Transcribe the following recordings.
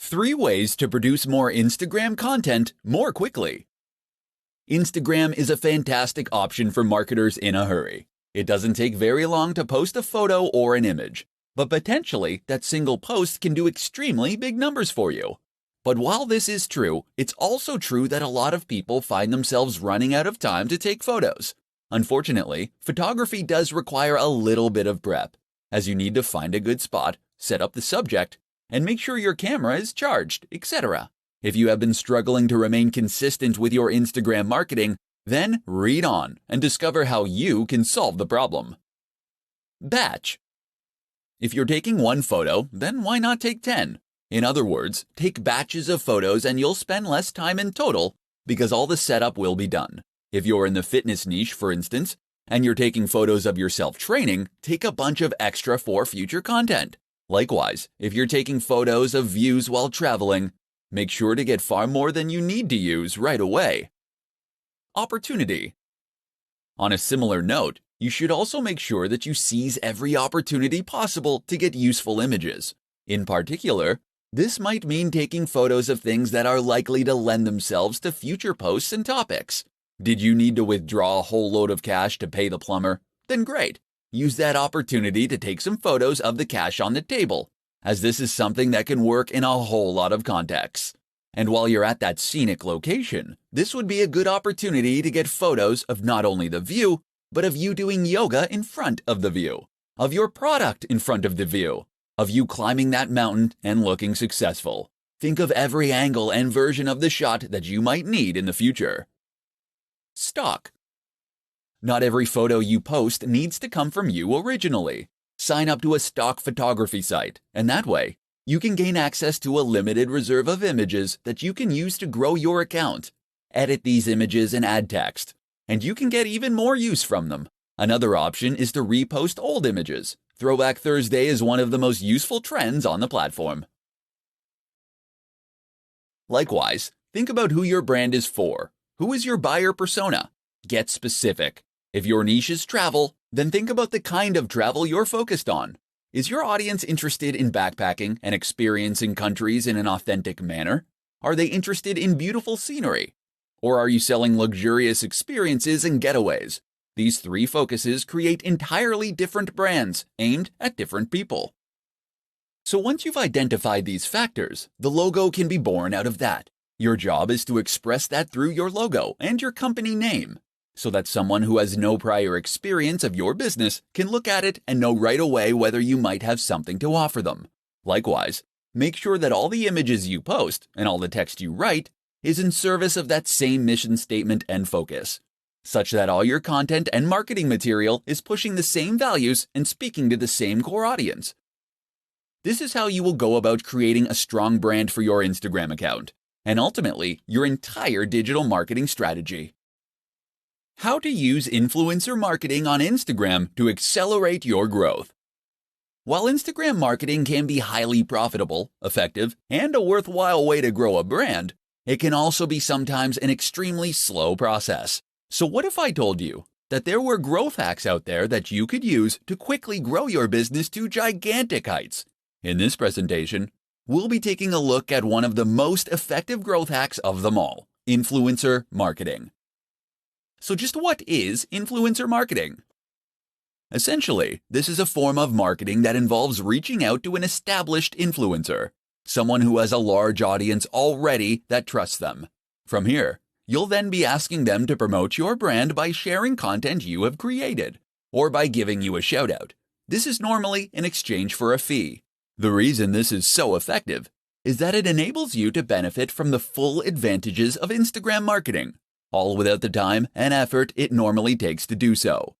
3 ways to produce more Instagram content more quickly. Instagram is a fantastic option for marketers in a hurry. It doesn't take very long to post a photo or an image, but potentially that single post can do extremely big numbers for you. But while this is true, it's also true that a lot of people find themselves running out of time to take photos. Unfortunately, photography does require a little bit of prep, as you need to find a good spot, set up the subject, and make sure your camera is charged, etc. If you have been struggling to remain consistent with your Instagram marketing, then read on and discover how you can solve the problem. Batch. If you're taking one photo, then why not take 10? In other words, take batches of photos and you'll spend less time in total because all the setup will be done. If you're in the fitness niche, for instance, and you're taking photos of yourself training, take a bunch of extra for future content. Likewise, if you're taking photos of views while traveling, make sure to get far more than you need to use right away. Opportunity. On a similar note, you should also make sure that you seize every opportunity possible to get useful images. In particular, this might mean taking photos of things that are likely to lend themselves to future posts and topics. Did you need to withdraw a whole load of cash to pay the plumber? Then great. Use that opportunity to take some photos of the cash on the table, as this is something that can work in a whole lot of contexts. And while you're at that scenic location, this would be a good opportunity to get photos of not only the view, but of you doing yoga in front of the view, of your product in front of the view, of you climbing that mountain and looking successful. Think of every angle and version of the shot that you might need in the future. Stock. Not every photo you post needs to come from you originally. Sign up to a stock photography site, and that way, you can gain access to a limited reserve of images that you can use to grow your account. Edit these images and add text, and you can get even more use from them. Another option is to repost old images. Throwback Thursday is one of the most useful trends on the platform. Likewise, think about who your brand is for. Who is your buyer persona? Get specific. If your niche is travel, then think about the kind of travel you're focused on. Is your audience interested in backpacking and experiencing countries in an authentic manner? Are they interested in beautiful scenery? Or are you selling luxurious experiences and getaways? These 3 focuses create entirely different brands aimed at different people. So once you've identified these factors, the logo can be born out of that. Your job is to express that through your logo and your company name, so that someone who has no prior experience of your business can look at it and know right away whether you might have something to offer them. Likewise, make sure that all the images you post and all the text you write is in service of that same mission statement and focus, such that all your content and marketing material is pushing the same values and speaking to the same core audience. This is how you will go about creating a strong brand for your Instagram account, and ultimately your entire digital marketing strategy. How to use influencer marketing on Instagram to accelerate your growth. While Instagram marketing can be highly profitable, effective, and a worthwhile way to grow a brand, it can also be sometimes an extremely slow process. So what if I told you that there were growth hacks out there that you could use to quickly grow your business to gigantic heights? In this presentation, we'll be taking a look at one of the most effective growth hacks of them all, influencer marketing. So just what is influencer marketing? Essentially, this is a form of marketing that involves reaching out to an established influencer, someone who has a large audience already that trusts them. From here, you'll then be asking them to promote your brand by sharing content you have created, or by giving you a shout out. This is normally in exchange for a fee. The reason this is so effective is that it enables you to benefit from the full advantages of Instagram marketing, all without the time and effort it normally takes to do so.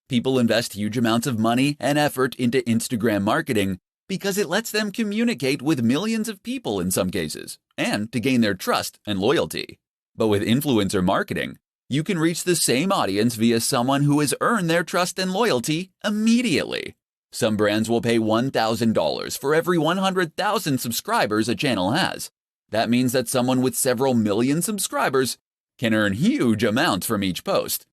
People invest huge amounts of money and effort into Instagram marketing because it lets them communicate with millions of people in some cases, and to gain their trust and loyalty. But with influencer marketing, you can reach the same audience via someone who has earned their trust and loyalty immediately. Some brands will pay $1,000 for every 100,000 subscribers a channel has. That means that someone with several million subscribers can earn huge amounts from each post.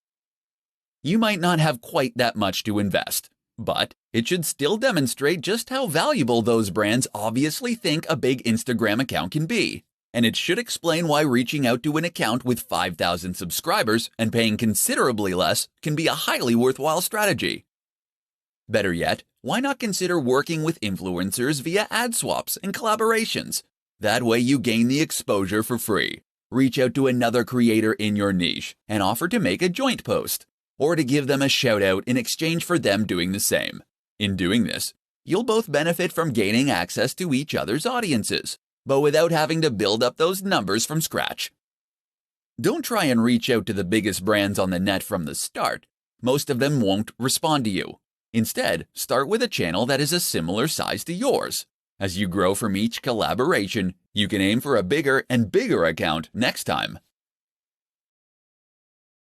You might not have quite that much to invest. But it should still demonstrate just how valuable those brands obviously think a big Instagram account can be. And it should explain why reaching out to an account with 5,000 subscribers and paying considerably less can be a highly worthwhile strategy. Better yet, why not consider working with influencers via ad swaps and collaborations? That way you gain the exposure for free. Reach out to another creator in your niche and offer to make a joint post, or to give them a shout out in exchange for them doing the same. In doing this, you'll both benefit from gaining access to each other's audiences, but without having to build up those numbers from scratch. Don't try and reach out to the biggest brands on the net from the start. Most of them won't respond to you. Instead, start with a channel that is a similar size to yours. As you grow from each collaboration, you can aim for a bigger and bigger account next time.